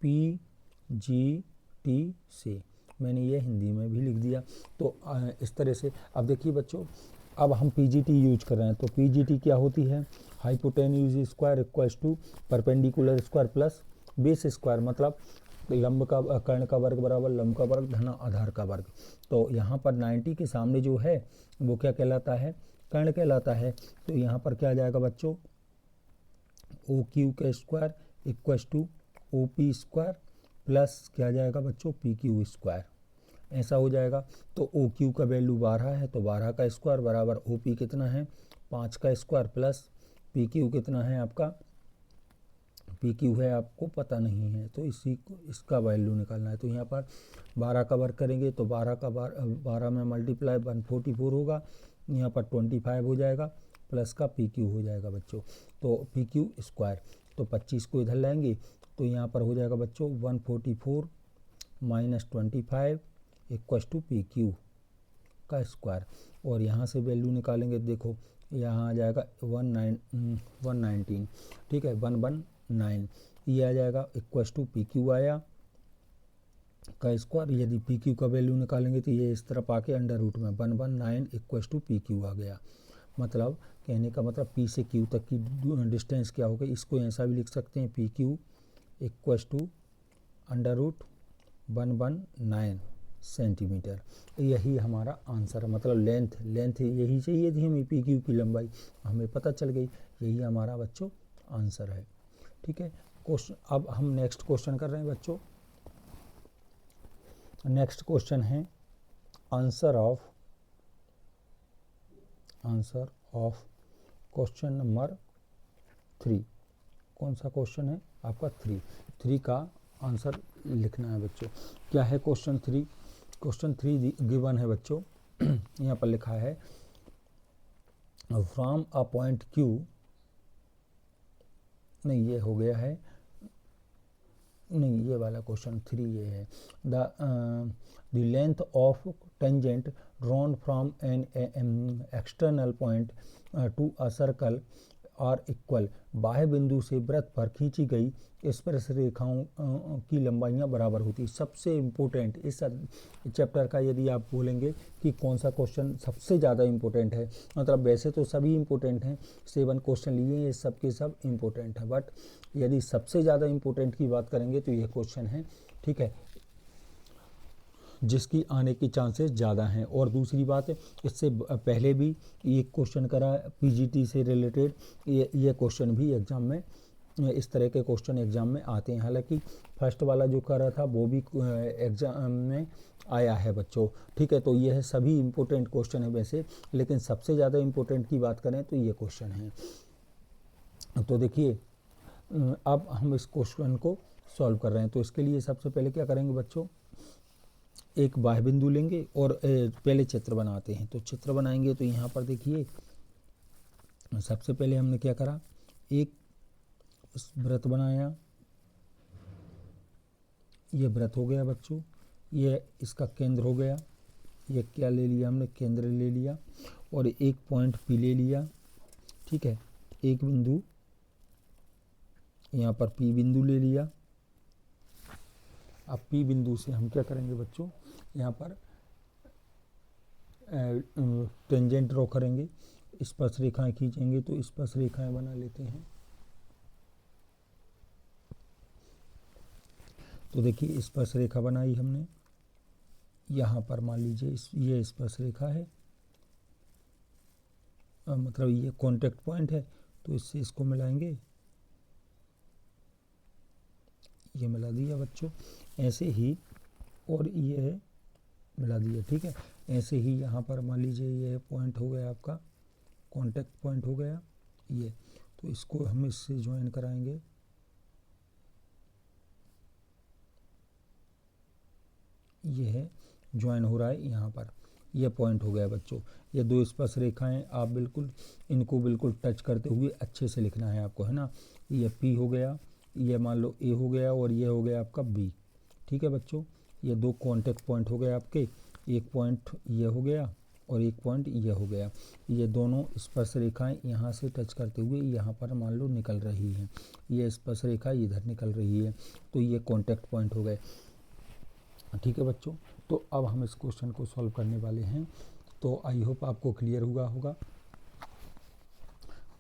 PGT से। मैंने ये हिंदी में भी लिख दिया। तो इस तरह से अब देखिए बच्चों, अब हम PGT यूज कर रहे हैं। तो PGT क्या होती है, hypotenuse square equals to perpendicular square plus base square, मतलब लंब का कर्ण का वर्ग बराबर लंब का वर्ग धना आधार का वर्ग। तो यहाँ पर 90 के सामने जो है वो क्या कहलाता है, कर्ण कहलाता है। तो यहाँ पर क्या आ जाएगा बच्चों, OQ का square equals to OP square plus क्या आ जाएगा बच्चों, PQ स्क्वायर, ऐसा हो जाएगा। तो OQ का वैल्यू 12 है, तो 12 का स्क्वायर बराबर OP कितना है, 5 का स्क्वायर प्लस PQ कितना है आपका, PQ है आपको पता नहीं है, तो इसका वैल्यू निकालना है। तो यहाँ पर 12 का वर्ग करेंगे तो 12 में मल्टीप्लाई 144 होगा, यहाँ पर 25 हो जाएगा, प्लस का PQ हो जाएगा बच्चों, तो PQ स्क्वायर। तो 25 को इधर लाएंगे तो यहाँ पर हो जाएगा बच्चों 144 माइनस 25 इक्वल टू PQ का स्क्वायर। और यहाँ से वैल्यू निकालेंगे, देखो यहाँ आ जाएगा 119, ठीक है, 119 ये आ जाएगा इक्वल टू PQ आया का स्क्वायर। यदि PQ का वैल्यू निकालेंगे तो ये इस तरफ आके अंडर रूट में 119 इक्वल टू PQ आ गया। मतलब कहने का मतलब P से Q तक की डिस्टेंस क्या हो गई, इसको ऐसा भी लिख सकते हैं, PQ equal to under root 119 centimetre. यही हमारा आंसर है, मतलब लेंथ यही चाहिए थी हमें, PQ की लंबाई हमें पता चल गई, यही हमारा बच्चों आंसर है, ठीक है। क्वेश्चन अब हम नेक्स्ट क्वेश्चन कर रहे हैं बच्चों। नेक्स्ट क्वेश्चन है आंसर ऑफ क्वेश्चन नंबर 3। कौन सा क्वेश्चन है आपका 3 का आंसर लिखना है बच्चों। क्या है क्वेश्चन 3? क्वेश्चन 3 गिवन है बच्चों। यहाँ पर लिखा है फ्रॉम अ पॉइंट Q, नहीं ये हो गया है, नहीं ये वाला क्वेश्चन 3 ये है। The length of tangent drawn from an external point to a circle are equal. बाह्य बिंदु से वृत्त पर खींची गई स्पर्श रेखाओं की लंबाइयां बराबर होती। सबसे इम्पोर्टेंट इस चैप्टर का यदि आप बोलेंगे कि कौन सा क्वेश्चन सबसे ज़्यादा इम्पोर्टेंट है, मतलब वैसे तो सभी इम्पोर्टेंट हैं, 7 क्वेश्चन लिए ये सब के सब इम्पोर्टेंट हैं, बट यदि सबसे ज़्यादा इम्पोर्टेंट की बात करेंगे तो ये क्वेश्चन है, ठीक है, जिसकी आने के चांसेस ज़्यादा हैं। और दूसरी बात, इससे पहले भी एक क्वेश्चन करा पीजीटी से रिलेटेड, ये क्वेश्चन भी एग्ज़ाम में, इस तरह के क्वेश्चन एग्ज़ाम में आते हैं। हालांकि फर्स्ट वाला जो करा था वो भी एग्ज़ाम में आया है बच्चों, ठीक है। तो ये है, सभी इम्पोर्टेंट क्वेश्चन है वैसे, लेकिन सबसे ज़्यादा इम्पोर्टेंट की बात करें तो ये क्वेश्चन है। तो देखिए अब हम इस क्वेश्चन को सॉल्व कर रहे हैं। तो इसके लिए सबसे पहले क्या करेंगे बच्चों, एक बाह्य बिंदु लेंगे और पहले चित्र बनाते हैं। तो चित्र बनाएंगे तो यहाँ पर देखिए सबसे पहले हमने क्या करा, एक वृत्त बनाया, ये वृत्त हो गया बच्चों, ये इसका केंद्र हो गया, ये क्या ले लिया हमने, केंद्र ले लिया, और एक पॉइंट पी ले लिया, ठीक है, एक बिंदु यहाँ पर पी बिंदु ले लिया। अब पी बिंदु से हम क्या करेंगे बच्चों, यहाँ पर टेंजेंट ड्रॉ करेंगे, स्पर्श रेखाएं खींचेंगे। तो स्पर्श रेखाएं बना लेते हैं। तो देखिए स्पर्श रेखा बनाई हमने, यहाँ पर मान लीजिए ये स्पर्श रेखा है, मतलब ये कांटेक्ट पॉइंट है, तो इससे इसको मिलाएंगे, ये मिला दिया बच्चों, ऐसे ही, और ये मिला दिया, ठीक है। ऐसे ही यहाँ पर मान लीजिए ये पॉइंट हो गया आपका, कांटेक्ट पॉइंट हो गया ये, तो इसको हम इससे ज्वाइन कराएंगे, ये है ज्वाइन हो रहा है यहाँ पर, ये पॉइंट हो गया बच्चों। ये दो स्पर्श रेखाएं, आप बिल्कुल इनको बिल्कुल टच करते हुए अच्छे से लिखना है आपको, है ना। ये पी हो गया, ये मान लो ए हो गया, और ये हो गया आपका बी, ठीक है बच्चों। ये दो कांटेक्ट पॉइंट हो गए आपके, एक पॉइंट ये हो गया और एक पॉइंट ये हो गया। ये दोनों स्पर्श रेखाएं यहाँ से टच करते हुए यहाँ पर मान लो निकल रही हैं, ये स्पर्श रेखा इधर निकल रही है, तो ये कांटेक्ट पॉइंट हो गए, ठीक है बच्चों। तो अब हम इस क्वेश्चन को सॉल्व करने वाले हैं। तो आई होप आपको क्लियर हुआ होगा।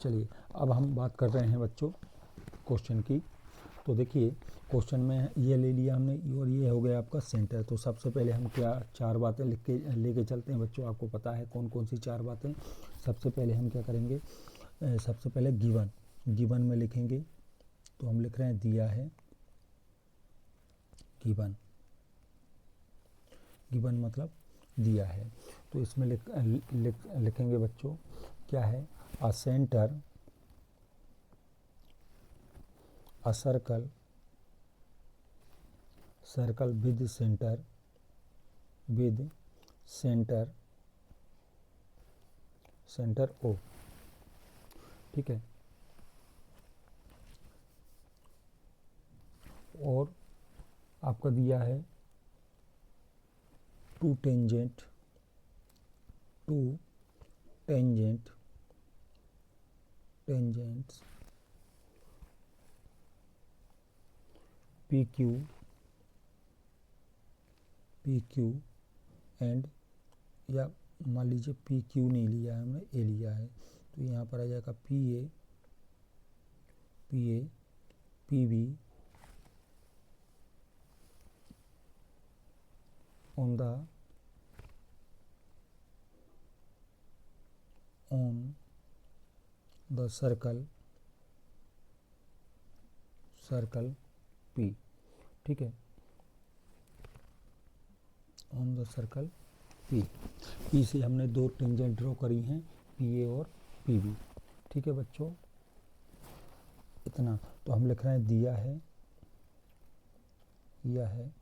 चलिए अब हम बात कर रहे हैं बच्चों क्वेश्चन की। तो देखिए क्वेश्चन में ये ले लिया हमने, और ये हो गया आपका सेंटर। तो सबसे पहले हम क्या 4 बातें लिख के लेके चलते हैं बच्चों, आपको पता है कौन कौन सी 4 बातें। सबसे पहले हम क्या करेंगे, सबसे पहले गिवन में लिखेंगे। तो हम लिख रहे हैं दिया है, गिवन मतलब दिया है। तो इसमें लिखेंगे बच्चों क्या है, a centre, a circle with centre O, ठीक है। और आपका दिया है two tangent P Q and, या मान लीजिए पी क्यू नहीं लिया है हमने, ए लिया है, तो यहाँ पर आ जाएगा P A P be on the circle P, ठीक है। The circle P. पी से हमने दो टेंजेंट ड्रॉ करी हैं, पी ए और पी बी। ठीक है बच्चों, इतना तो हम लिख रहे हैं दिया है, यह है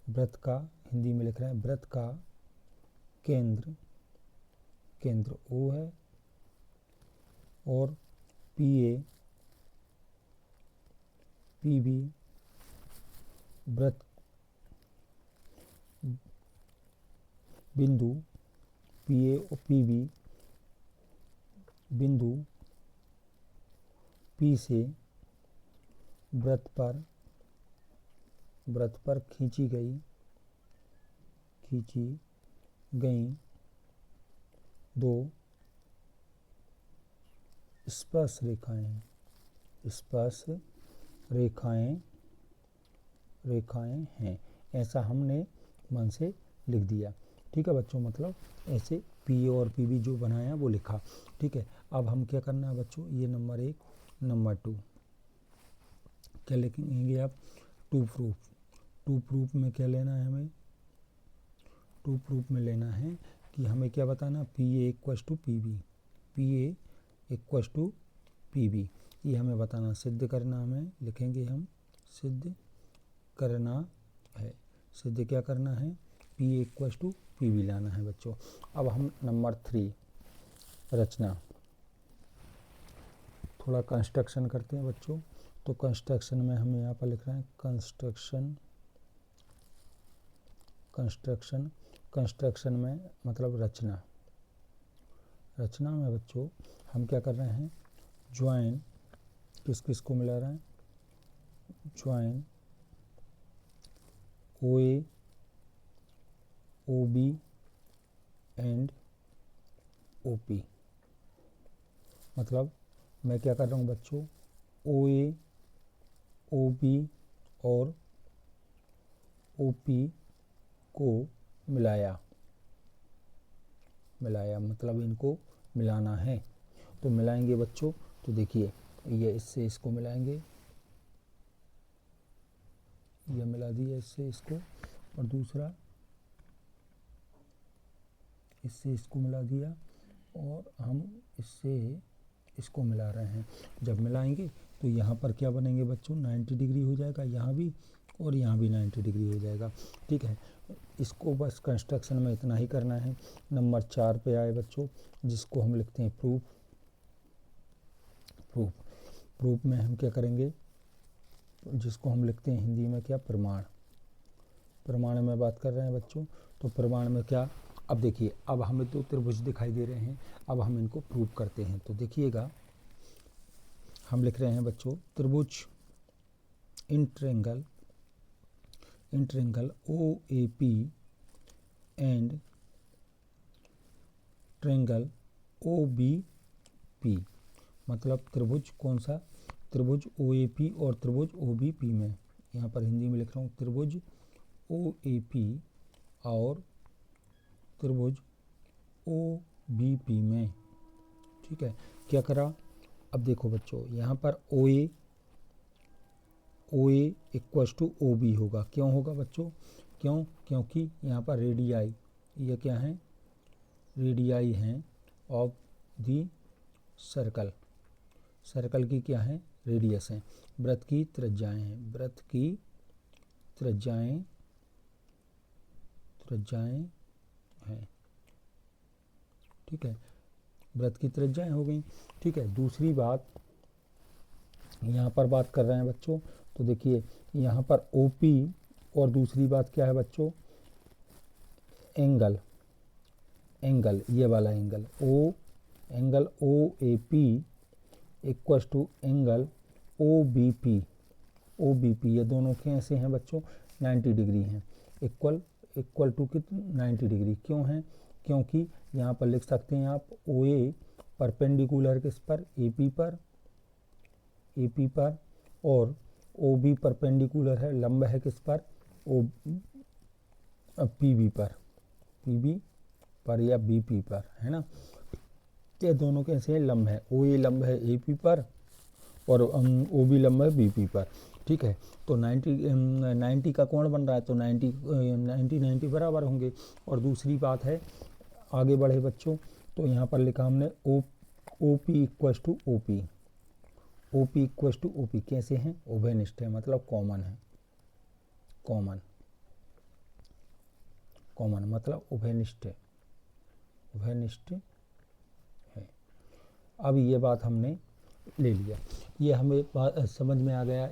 वृत्त का, हिंदी में लिख रहे हैं वृत्त का केंद्र, केंद्र O है, और पी ए पी बी वृत्त बिंदु, पी ए और पी बी बिंदु पी से वृत्त पर खींची गई दो स्पर्श रेखाएं हैं। ऐसा हमने मन से लिख दिया। ठीक है बच्चों, मतलब ऐसे पी और पी बी जो बनाया वो लिखा। ठीक है, अब हम क्या करना है बच्चों, ये नंबर 1, नंबर 2 क्या लिखेंगे आप, टू प्रूफ में क्या लेना है हमें, टू प्रूफ में लेना है कि हमें क्या बताना, P A equals to P B, ये हमें बताना, सिद्ध करना, हमें लिखेंगे हम सिद्ध करना है, सिद्ध क्या करना है, P A equals to P B लाना है बच्चों। अब हम नंबर 3 रचना, थोड़ा कंस्ट्रक्शन करते हैं बच्चों। तो कंस्ट्रक्शन में हम यहाँ पर लिख रहे हैं कंस्ट्रक्शन में मतलब रचना में बच्चों हम क्या कर रहे हैं, ज्वाइन, किस को मिला रहे हैं, join O A O B and O P. मतलब मैं क्या कर रहा हूँ बच्चों, ओ ए ओ बी और ओ पी को मिलाया मतलब इनको मिलाना है। तो मिलाएंगे बच्चों, तो देखिए ये इससे इसको मिलाएंगे, ये मिला दिया इससे इसको, और दूसरा इससे इसको मिला दिया, और हम इससे इसको मिला रहे हैं। जब मिलाएंगे तो यहाँ पर क्या बनेंगे बच्चों, 90 डिग्री हो जाएगा, यहाँ भी और यहाँ भी 90 डिग्री हो जाएगा। ठीक है, इसको बस कंस्ट्रक्शन में इतना ही करना है। नंबर 4 पे आए बच्चों, जिसको हम लिखते हैं प्रूफ में हम क्या करेंगे, जिसको हम लिखते हैं हिंदी में क्या, प्रमाण में बात कर रहे हैं बच्चों। तो प्रमाण में क्या, अब देखिए, अब हमें तो त्रिभुज दिखाई दे रहे हैं, अब हम इनको प्रूव करते हैं। तो देखिएगा, हम लिख रहे हैं बच्चों, त्रिभुज in triangle O A P and triangle O B P. मतलब त्रिभुज कौन सा, त्रिभुज ओ ए पी और त्रिभुज ओ बी पी में, यहाँ पर हिंदी में लिख रहा हूँ, त्रिभुज ओ ए पी और त्रिभुज ओ बी पी में। ठीक है, क्या करा, अब देखो बच्चों, यहाँ पर ओ ए इक्वस टू ओ बी होगा। क्यों होगा बच्चों, क्योंकि यहाँ पर रेडियाई, ये क्या है, रेडियाई हैं ऑफ दी सर्कल की क्या है, रेडियस है, वृत्त की त्रिज्याएं हैं। ठीक है, वृत्त की त्रिज्याएं हो गई। ठीक है, दूसरी बात यहाँ पर बात कर रहे हैं बच्चों, तो देखिए यहाँ पर OP, और दूसरी बात क्या है बच्चों, एंगल, ये वाला angle O A P equals to angle O B P, ये दोनों कैसे हैं बच्चों, 90 डिग्री हैं, इक्वल टू कितनी, 90 डिग्री। क्यों है, क्योंकि यहाँ पर लिख सकते हैं आप, ओ ए परपेंडिकुलर किस पर, ए पी पर, और ओ बी परपेंडिकुलर है, लंब है किस पर, पी बी पर या बी पी पर, है ना। ये दोनों कैसे हैं, लंब है, ओ ए लंब है ए पी पर और ओ बी लंब है बी पी पर। ठीक है। तो 90 का कोण बन रहा है, तो 90 बराबर होंगे। और दूसरी बात है, आगे बढ़े बच्चों, तो यहाँ पर लिखा हमने O P equals to O P. O P equals to O P कैसे हैं? उभयनिष्ठ है, मतलब कॉमन है। कॉमन मतलब उभयनिष्ठ है, उभयनिष्ठ है। अब ये बात हमने ले लिया, ये हमें समझ में आ गया।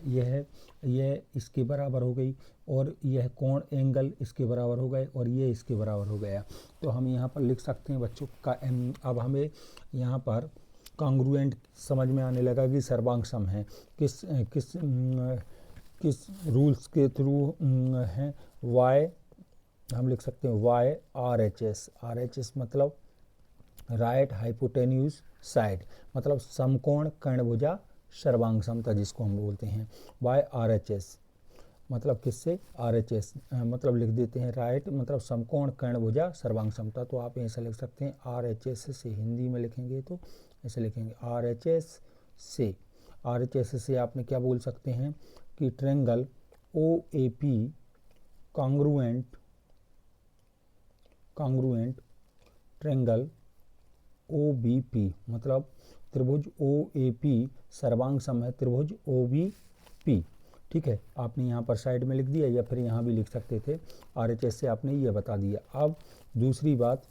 यह इसके बराबर हो गई, और यह कोण एंगल इसके बराबर हो गए, और ये इसके बराबर हो गया। तो हम यहाँ पर लिख सकते हैं बच्चों का। अब हमें यहाँ पर कॉन्ग्रुएंट समझ में आने लगा कि सर्वांग सम है। किस किस किस रूल्स के थ्रू है? वाई, हम लिख सकते हैं why R H S. R H S मतलब राइट हाइपोटेन्यूज साइड, मतलब समकोण कर्णभुजा सर्वांग समता जिसको हम बोलते हैं। बाय आर एच एस मतलब किससे? आर एच एस मतलब लिख देते हैं राइट मतलब समकोण कर्णभुजा सर्वांग समता। तो आप ऐसा लिख सकते हैं आर एच एस से, हिंदी में लिखेंगे तो ऐसे लिखेंगे आर एच एस से। आर एच एस से आपने क्या बोल सकते हैं कि triangle O A P congruent triangle O B P, मतलब त्रिभुज ओ ए पी सर्वांग सम है त्रिभुज ओ बी पी। ठीक है, आपने यहाँ पर साइड में लिख दिया, या फिर यहाँ भी लिख सकते थे। आर एच एस से आपने ये बता दिया। अब दूसरी बात,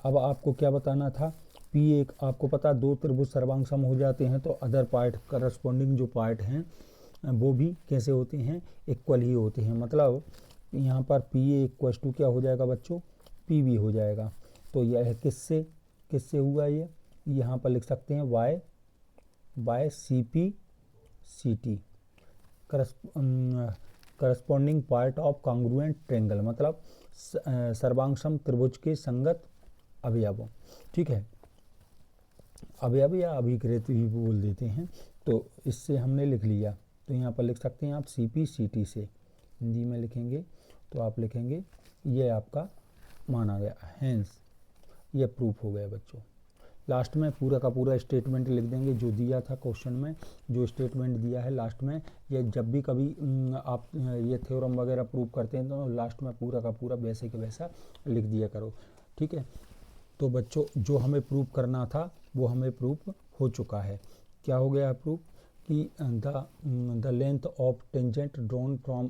अब आपको क्या बताना था? पी एक आपको पता, दो त्रिभुज सर्वांग सम हो जाते हैं तो अदर पार्ट करस्पॉन्डिंग जो पार्ट हैं वो भी कैसे होते हैं? इक्वल ही होते हैं। मतलब यहाँ पर पी ए इक्वस टू क्या हो जाएगा बच्चों? पी बी हो जाएगा। तो यह किससे हुआ? ये यहाँ पर लिख सकते हैं why by C P C T, corresponding part of congruent triangle, मतलब सर्वांग सम त्रिभुज के संगत अवयवों। ठीक है, अवयव या अभिकृत भी बोल देते हैं। तो इससे हमने लिख लिया, तो यहाँ पर लिख सकते हैं आप सी पी सी टी से। हिंदी में लिखेंगे तो आप लिखेंगे ये आपका माना गया, हैंस ये प्रूफ हो गया बच्चों। लास्ट में पूरा का पूरा स्टेटमेंट लिख देंगे जो दिया था क्वेश्चन में, जो स्टेटमेंट दिया है लास्ट में। ये जब भी कभी आप ये थ्योरम वगैरह प्रूव करते हैं तो लास्ट में पूरा का पूरा वैसे के वैसा लिख दिया करो। ठीक है, तो बच्चों जो हमें प्रूव करना था वो हमें प्रूफ हो चुका है। क्या हो गया प्रूफ? कि the length of tangent drawn from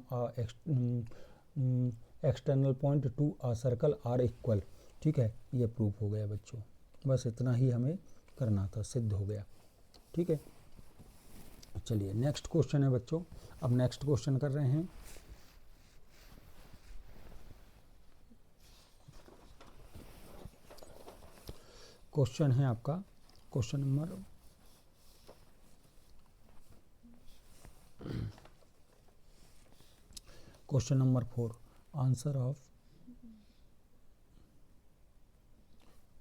external point to a circle are equal. ठीक है, ये प्रूफ हो गया बच्चों। बस इतना ही हमें करना था, सिद्ध हो गया। ठीक है, चलिए नेक्स्ट क्वेश्चन है बच्चों। अब नेक्स्ट क्वेश्चन कर रहे हैं। क्वेश्चन है आपका question number 4।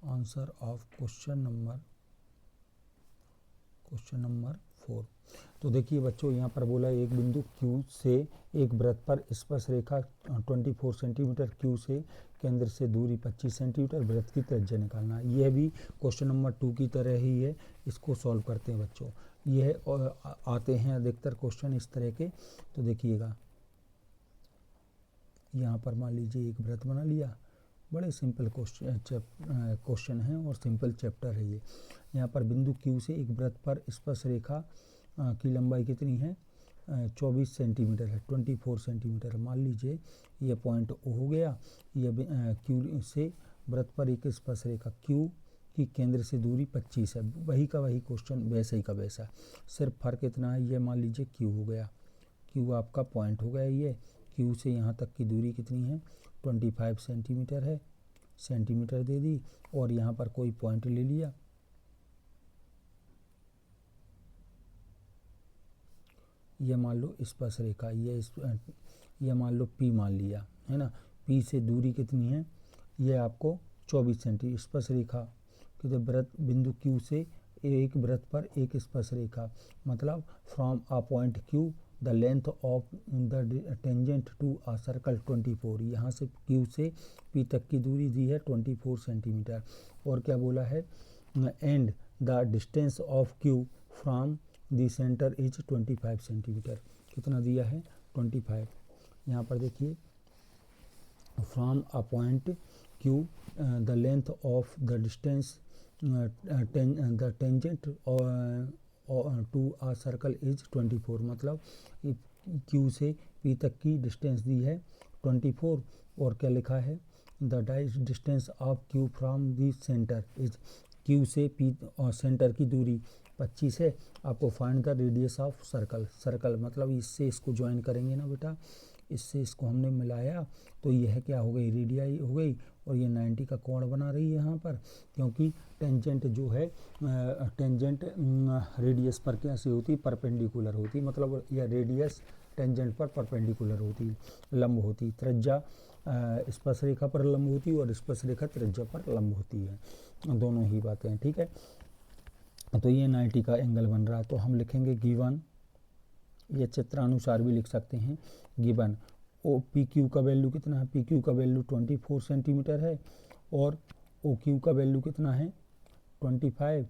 Answer of question number 4। तो देखिए बच्चों, यहाँ पर बोला एक बिंदु Q से एक वृत्त पर स्पर्श रेखा 24 सेंटीमीटर Q से केंद्र से दूरी 25 सेंटीमीटर, वृत्त की त्रिज्या निकालना। यह भी क्वेश्चन नंबर 2 की तरह ही है। इसको सॉल्व करते हैं बच्चों। यह आते हैं अधिकतर क्वेश्चन इस तरह के। तो देखिएगा, यहाँ पर मान लीजिए एक वृत्त बना लिया, बड़े सिंपल क्वेश्चन है और सिंपल चैप्टर है ये। यहाँ पर बिंदु Q से एक वृत्त पर स्पर्श रेखा की लंबाई कितनी है? 24 सेंटीमीटर है, 24 सेंटीमीटर। मान लीजिए ये पॉइंट O हो गया। ये Q से वृत्त पर एक स्पर्श रेखा Q की केंद्र से दूरी 25 है। वही का वही क्वेश्चन, वैसे ही का वैसा, सिर्फ फर्क इतना है। ये मान लीजिए Q हो गया, Q आपका पॉइंट हो गया। ये Q से यहाँ तक की दूरी कितनी है? 25 सेंटीमीटर है, सेंटीमीटर दे दी, और यहाँ पर कोई पॉइंट ले लिया। ये मान लो स्पर्श रेखा, ये मान लो P मान लिया, है ना। P से दूरी कितनी है? ये आपको 24 सेंटीमीटर। स्पर्श रेखा कि वृत्त बिंदु Q से एक वृत्त पर एक स्पर्श रेखा, मतलब from a point Q the length of the tangent to a circle 24। यहाँ से Q से P तक की दूरी दी है 24 सेंटीमीटर। और क्या बोला है? And the distance of Q फ्रॉम दी सेंटर इज 25 सेंटीमीटर। कितना दिया है? 25। यहाँ पर देखिए, from a point Q the length of the distance the tangent to a circle is 24। मतलब Q से P तक की डिस्टेंस दी है 24, और क्या लिखा है? The distance of Q from the centre is, Q से P और सेंटर की दूरी 25 है। आपको find the radius of circle. Circle मतलब इससे इसको ज्वाइन करेंगे ना बेटा, इससे इसको हमने मिलाया तो यह क्या हो गई? रेडियाई हो गई, और ये 90 का कोण बना रही है यहाँ पर, क्योंकि टेंजेंट जो है टेंजेंट रेडियस पर कैसे होती? परपेंडिकुलर होती। मतलब यह रेडियस टेंजेंट पर परपेंडिकुलर होती, लंब होती। त्रिज्या स्पर्शरेखा पर लंब होती है, और स्पर्शरेखा त्रिज्या पर लंब होती है, दोनों ही बातें हैं। ठीक है, तो ये 90 का एंगल बन रहा है। तो हम लिखेंगे गिवन, ये चित्रानुसार भी लिख सकते हैं, गिवन ओ पी क्यू का वैल्यू कितना है? पी क्यू का वैल्यू 24 सेंटीमीटर है, और ओ क्यू का वैल्यू कितना है? 25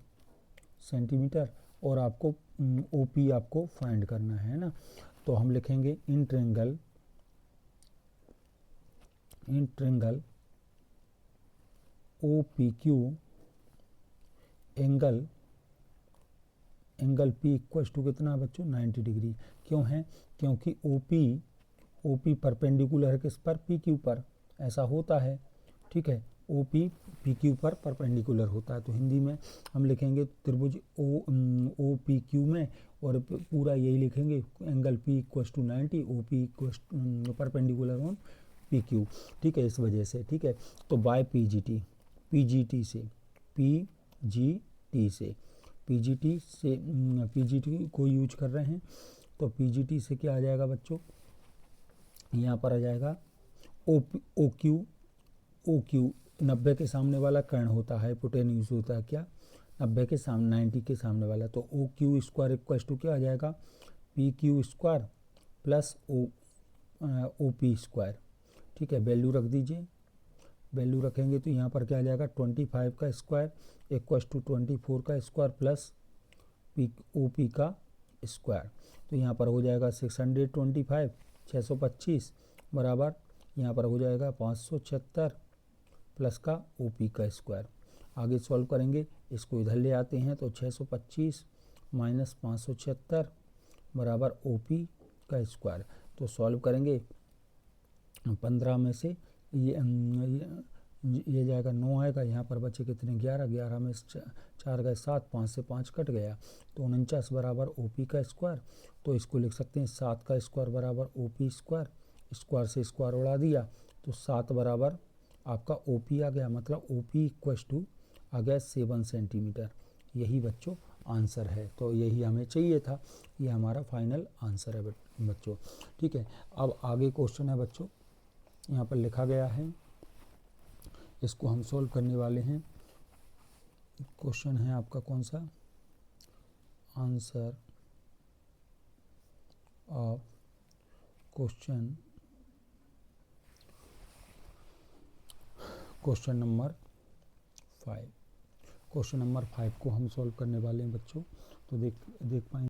सेंटीमीटर, और आपको ओ पी आपको फाइंड करना है ना। तो हम लिखेंगे in triangle O P Q angle P equals to कितना है बच्चों? 90 डिग्री। क्यों है? क्योंकि ओ पी परपेंडिकुलर है किस पर? पी क्यू पर। ऐसा होता है, ठीक है, ओ पी पी क्यू पर परपेंडिकुलर होता है। तो हिंदी में हम लिखेंगे त्रिभुज ओ पी क्यू में, और पूरा यही लिखेंगे, angle P equals to 90, O P equals perpendicular on P Q. ठीक है, इस वजह से। ठीक है, तो बाय पीजीटी पीजीटी को यूज कर रहे हैं। तो पीजीटी से क्या आ जाएगा बच्चों? यहाँ पर आ जाएगा ओ क्यू 90 के सामने वाला कर्ण होता है, हिपोटेन्यूज होता है क्या? 90 के सामने, 90 के सामने वाला। तो O Q square equal to क्या आ जाएगा? P Q square plus O P square. ठीक है, वैल्यू रख दीजिए। वैल्यू रखेंगे तो यहाँ पर क्या आ जाएगा? 25 का स्क्वायर इक्वल टू 24 का स्क्वायर प्लस ओ पी का स्क्वायर। तो यहाँ पर हो जाएगा 625 625 बराबर, यहाँ पर हो जाएगा 576 प्लस का ओ पी का स्क्वायर। आगे सॉल्व करेंगे, इसको इधर ले आते हैं, तो 625 माइनस 576 बराबर ओ पी का स्क्वायर। तो सॉल्व करेंगे, 15 में से ये जाएगा 9 आएगा, यहाँ पर बचे कितने? 11, 11 में 4 गए 7, 5 से 5 कट गया, तो 49 बराबर ओ पी का स्क्वायर। तो इसको लिख सकते हैं 7 का स्क्वायर बराबर ओ पी स्क्वायर, स्क्वायर से स्क्वायर उड़ा दिया, तो 7 बराबर आपका ओ पी आ गया। मतलब ओ पी इक्वल टू आ गया 7 सेंटीमीटर। यही बच्चों आंसर है। तो यही हमें चाहिए था, ये हमारा फाइनल आंसर है बच्चों। ठीक है, अब आगे क्वेश्चन है बच्चों, यहाँ पर लिखा गया है, इसको हम सॉल्व करने वाले हैं। क्वेश्चन है आपका कौन सा? Answer of question number 5। Question number 5 को हम सॉल्व करने वाले हैं बच्चों। तो देख पाएंगे।